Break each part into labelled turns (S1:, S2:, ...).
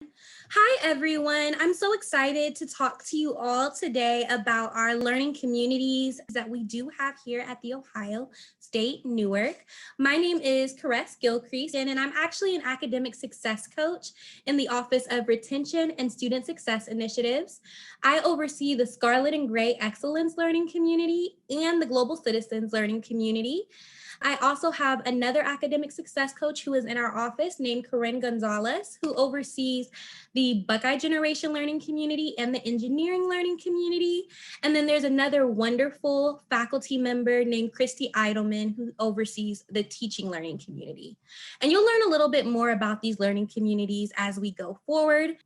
S1: Hi, everyone. I'm so excited to talk to you all today about our learning communities that we do have here at The Ohio State, Newark. My name is Caress Gilcrease, and I'm actually an academic success coach in the Office of Retention and Student Success Initiatives. I oversee the Scarlet and Gray Excellence Learning Community and the Global Citizens Learning Community. I also have another academic success coach who is in our office named Corinne Gonzalez, who oversees the Buckeye Generation Learning Community and the Engineering Learning Community. And then there's another wonderful faculty member named Christy Eidelman who oversees the Teaching Learning Community. And you'll learn a little bit more about these learning communities as we go forward.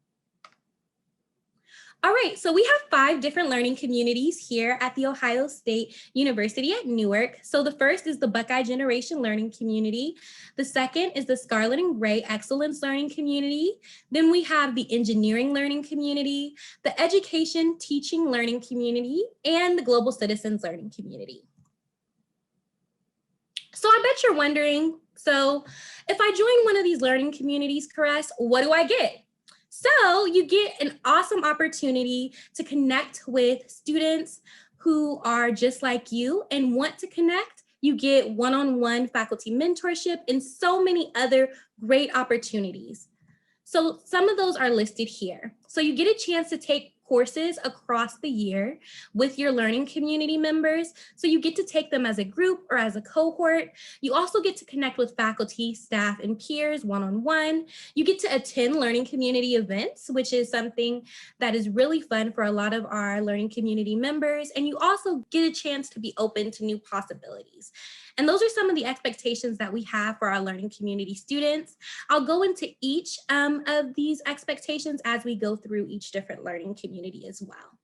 S1: All right, so we have 5 different learning communities here at The Ohio State University at Newark. So the first is the Buckeye Generation Learning Community. The second is the Scarlet and Gray Excellence Learning Community. Then we have the Engineering Learning Community, the Education Teaching Learning Community, and the Global Citizens Learning Community. So I bet you're wondering, so if I join one of these learning communities, Caress, what do I get? So you get an awesome opportunity to connect with students who are just like you and want to connect. You get one-on-one faculty mentorship and so many other great opportunities. So some of those are listed here. So you get a chance to take courses across the year with your learning community members. So you get to take them as a group or as a cohort. You also get to connect with faculty, staff, and peers one-on-one. You get to attend learning community events, which is something that is really fun for a lot of our learning community members. And you also get a chance to be open to new possibilities. And those are some of the expectations that we have for our learning community students. I'll go into each of these expectations as we go through each different learning community as well.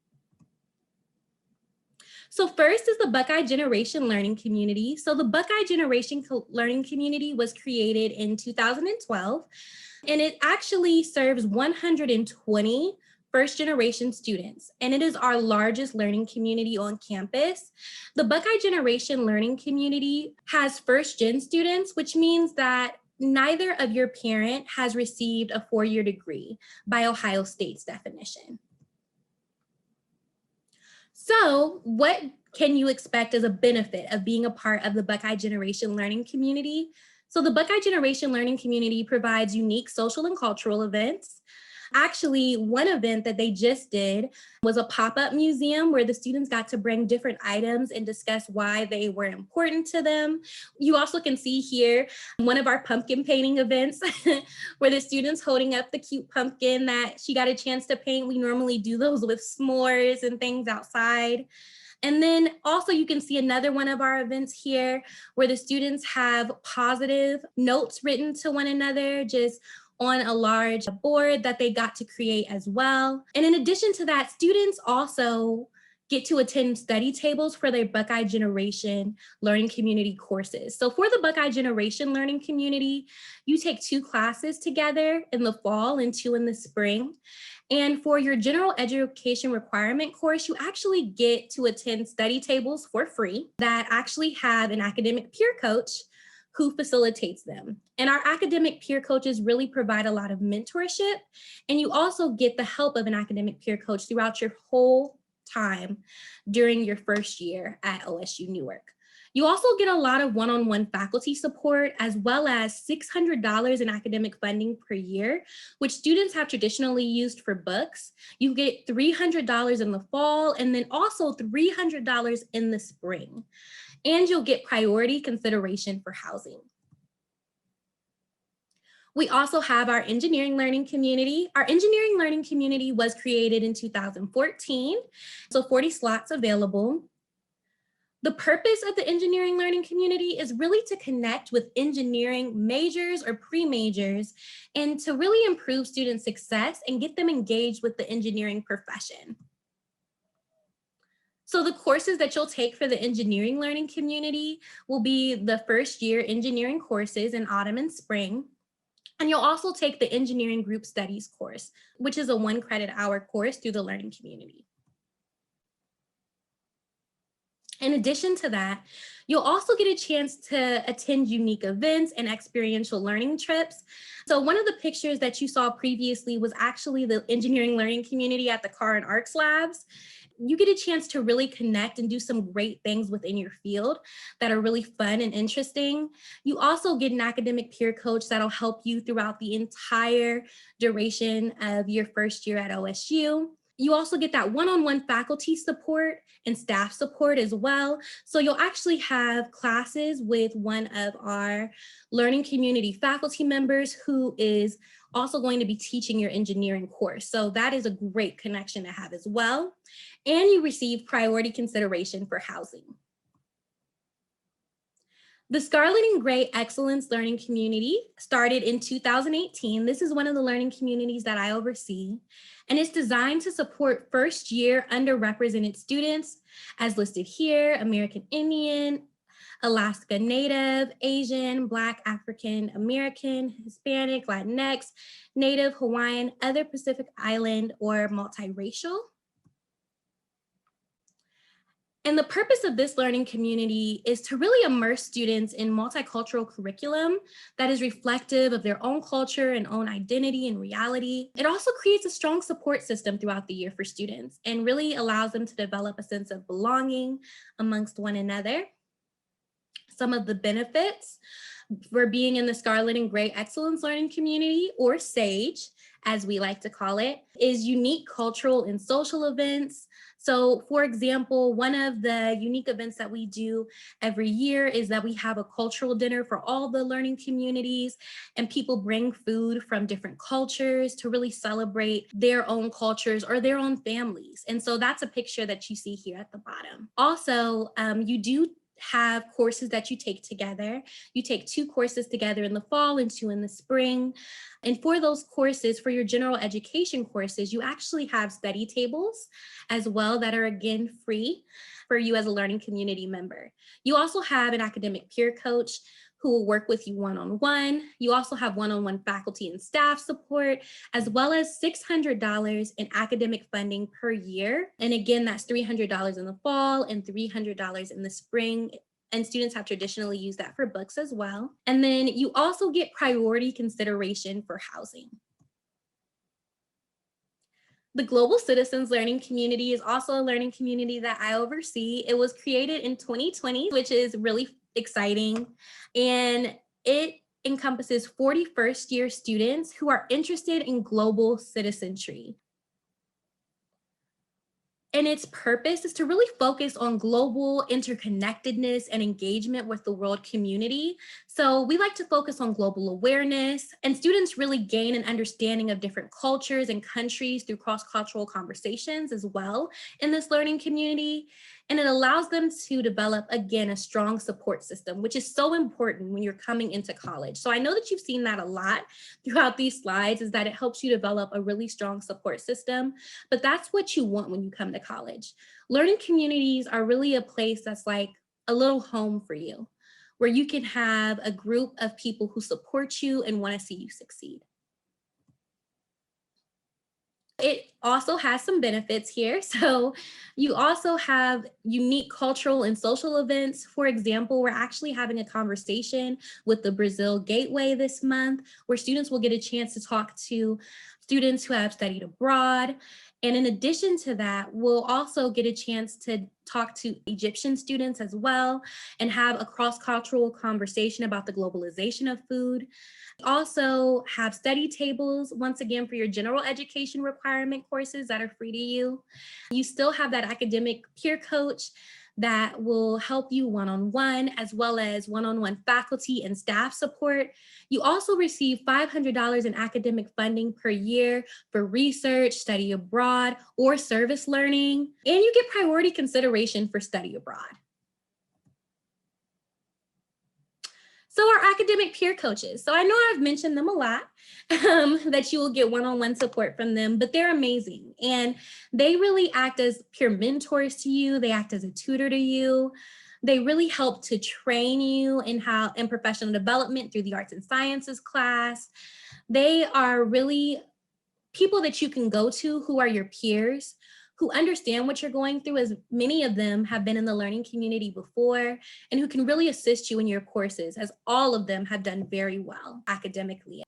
S1: So first is the Buckeye Generation Learning Community. So the Buckeye Generation Learning Community was created in 2012, and it actually serves 120 first generation students, and it is our largest learning community on campus. The Buckeye Generation Learning Community has first gen students, which means that neither of your parent has received a 4-year degree by Ohio State's definition. So what can you expect as a benefit of being a part of the Buckeye Generation Learning Community? So the Buckeye Generation Learning Community provides unique social and cultural events. Actually, one event that they just did was a pop-up museum where the students got to bring different items and discuss why they were important to them. You also can see here one of our pumpkin painting events where the students holding up the cute pumpkin that she got a chance to paint. We normally do those with s'mores and things outside. And then also you can see another one of our events here where the students have positive notes written to one another, just on a large board that they got to create as well. And in addition to that, students also get to attend study tables for their Buckeye Generation Learning Community courses. So for the Buckeye Generation Learning Community, you take 2 classes together in the fall and 2 in the spring. And for your general education requirement course, you actually get to attend study tables for free that actually have an academic peer coach who facilitates them. And our academic peer coaches really provide a lot of mentorship, and you also get the help of an academic peer coach throughout your whole time during your first year at OSU Newark. You also get a lot of one-on-one faculty support, as well as $600 in academic funding per year, which students have traditionally used for books. You get $300 in the fall, and then also $300 in the spring. And you'll get priority consideration for housing. We also have our engineering learning community. Our engineering learning community was created in 2014, so 40 slots available. The purpose of the engineering learning community is really to connect with engineering majors or pre-majors and to really improve student success and get them engaged with the engineering profession. So the courses that you'll take for the engineering learning community will be the first year engineering courses in autumn and spring. And you'll also take the engineering group studies course, which is a 1 credit hour course through the learning community. In addition to that, you'll also get a chance to attend unique events and experiential learning trips. So one of the pictures that you saw previously was actually the engineering learning community at the Car and Arcs Labs. You get a chance to really connect and do some great things within your field that are really fun and interesting. You also get an academic peer coach that'll help you throughout the entire duration of your first year at OSU. You also get that one-on-one faculty support and staff support as well. So you'll actually have classes with one of our learning community faculty members who is also going to be teaching your engineering course. So that is a great connection to have as well. And you receive priority consideration for housing. The Scarlet and Gray Excellence Learning Community started in 2018. This is one of the learning communities that I oversee, and it's designed to support first-year underrepresented students, as listed here: American Indian, Alaska Native, Asian, Black, African American, Hispanic, Latinx, Native, Hawaiian, other Pacific Island, or multiracial. And the purpose of this learning community is to really immerse students in multicultural curriculum that is reflective of their own culture and own identity and reality. It also creates a strong support system throughout the year for students and really allows them to develop a sense of belonging amongst one another. Some of the benefits for being in the Scarlet and Gray Excellence Learning Community, or SAGE, as we like to call it, is unique cultural and social events. So for example, one of the unique events that we do every year is that we have a cultural dinner for all the learning communities, and people bring food from different cultures to really celebrate their own cultures or their own families. And so that's a picture that you see here at the bottom. Also, you do have courses that you take together. You take 2 courses together in the fall and 2 in the spring. And for those courses, for your general education courses, you actually have study tables as well that are, again, free for you as a learning community member. You also have an academic peer coach who will work with you one-on-one. You also have one-on-one faculty and staff support, as well as $600 in academic funding per year. And again, that's $300 in the fall and $300 in the spring. And students have traditionally used that for books as well. And then you also get priority consideration for housing. The Global Citizens Learning Community is also a learning community that I oversee. It was created in 2020, which is really exciting. And it encompasses 40 first-year students who are interested in global citizenry. And its purpose is to really focus on global interconnectedness and engagement with the world community. So we like to focus on global awareness, and students really gain an understanding of different cultures and countries through cross-cultural conversations as well in this learning community. And it allows them to develop, again, a strong support system, which is so important when you're coming into college. So I know that you've seen that a lot throughout these slides, is that it helps you develop a really strong support system, but that's what you want when you come to college. Learning communities are really a place that's like a little home for you, where you can have a group of people who support you and want to see you succeed. It also has some benefits here. So you also have unique cultural and social events. For example, we're actually having a conversation with the Brazil Gateway this month, where students will get a chance to talk to students who have studied abroad. And in addition to that, we'll also get a chance to talk to Egyptian students as well and have a cross-cultural conversation about the globalization of food. Also have study tables, once again, for your general education requirement courses that are free to you. You still have that academic peer coach that will help you one-on-one, as well as one-on-one faculty and staff support. You also receive $500 in academic funding per year for research, study abroad, or service learning, and you get priority consideration for study abroad. So our academic peer coaches. So I know I've mentioned them a lot, that you will get one-on-one support from them, but they're amazing. And they really act as peer mentors to you. They act as a tutor to you. They really help to train you in professional development through the arts and sciences class. They are really people that you can go to who are your peers, who understand what you're going through, as many of them have been in the learning community before, and who can really assist you in your courses, as all of them have done very well academically.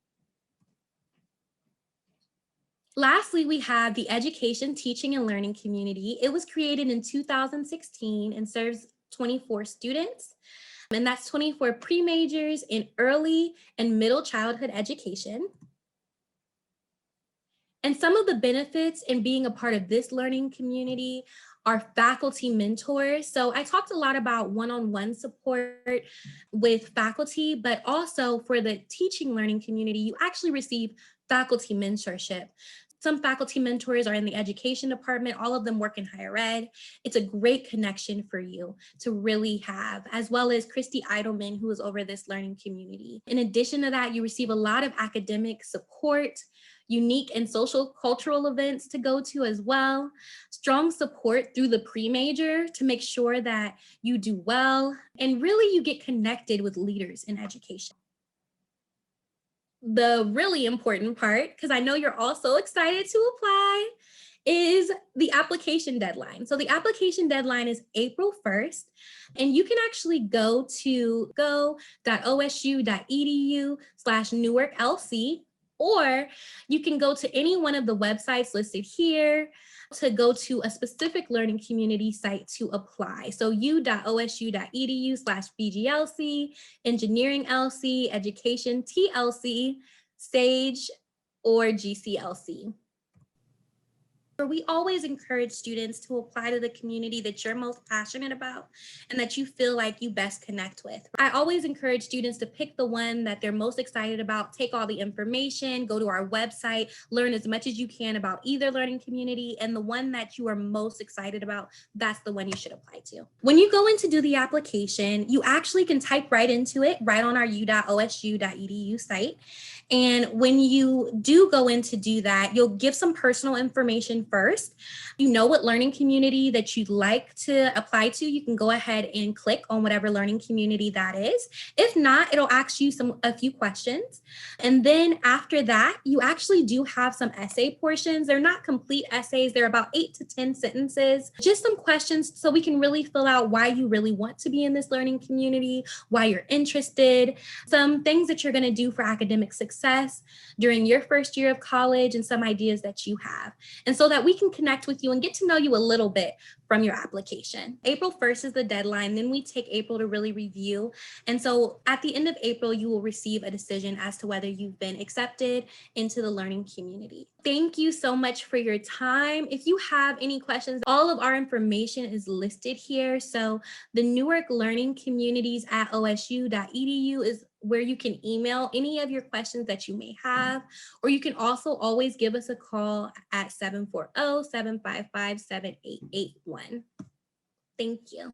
S1: Lastly, we have the Education, Teaching, and Learning Community. It was created in 2016 and serves 24 students, and that's 24 pre-majors in early and middle childhood education. And some of the benefits in being a part of this learning community are faculty mentors. So I talked a lot about one-on-one support with faculty, but also for the teaching learning community, you actually receive faculty mentorship. Some faculty mentors are in the education department, all of them work in higher ed. It's a great connection for you to really have, as well as Christy Eidelman, who is over this learning community. In addition to that, you receive a lot of academic support, unique and social cultural events to go to as well, strong support through the pre-major to make sure that you do well, and really you get connected with leaders in education. The really important part, because I know you're all so excited to apply, is the application deadline. So the application deadline is April 1st, and you can actually go to go.osu.edu/NewarkLC, or you can go to any one of the websites listed here to go to a specific learning community site to apply. So u.osu.edu/BGLC, Engineering LC, Education TLC, SAGE, or GCLC. We always encourage students to apply to the community that you're most passionate about and that you feel like you best connect with. I always encourage students to pick the one that they're most excited about, take all the information, go to our website, learn as much as you can about either learning community, and the one that you are most excited about, that's the one you should apply to. When you go in to do the application, you actually can type right into it, right on our u.osu.edu site. And when you do go in to do that, you'll give some personal information first. You know what learning community that you'd like to apply to, you can go ahead and click on whatever learning community that is. If not, it'll ask you a few questions. And then after that, you actually do have some essay portions. They're not complete essays. They're about 8 to 10 sentences, just some questions so we can really fill out why you really want to be in this learning community, why you're interested, some things that you're going to do for academic success during your first year of college, and some ideas that you have. And so that we can connect with you and get to know you a little bit from your application. April 1st is the deadline. Then we take April to really review. And so at the end of April, you will receive a decision as to whether you've been accepted into the learning community. Thank you so much for your time. If you have any questions, all of our information is listed here. So the Newark Learning Communities at osu.edu is where you can email any of your questions that you may have, or you can also always give us a call at 740-755-7881. Thank you.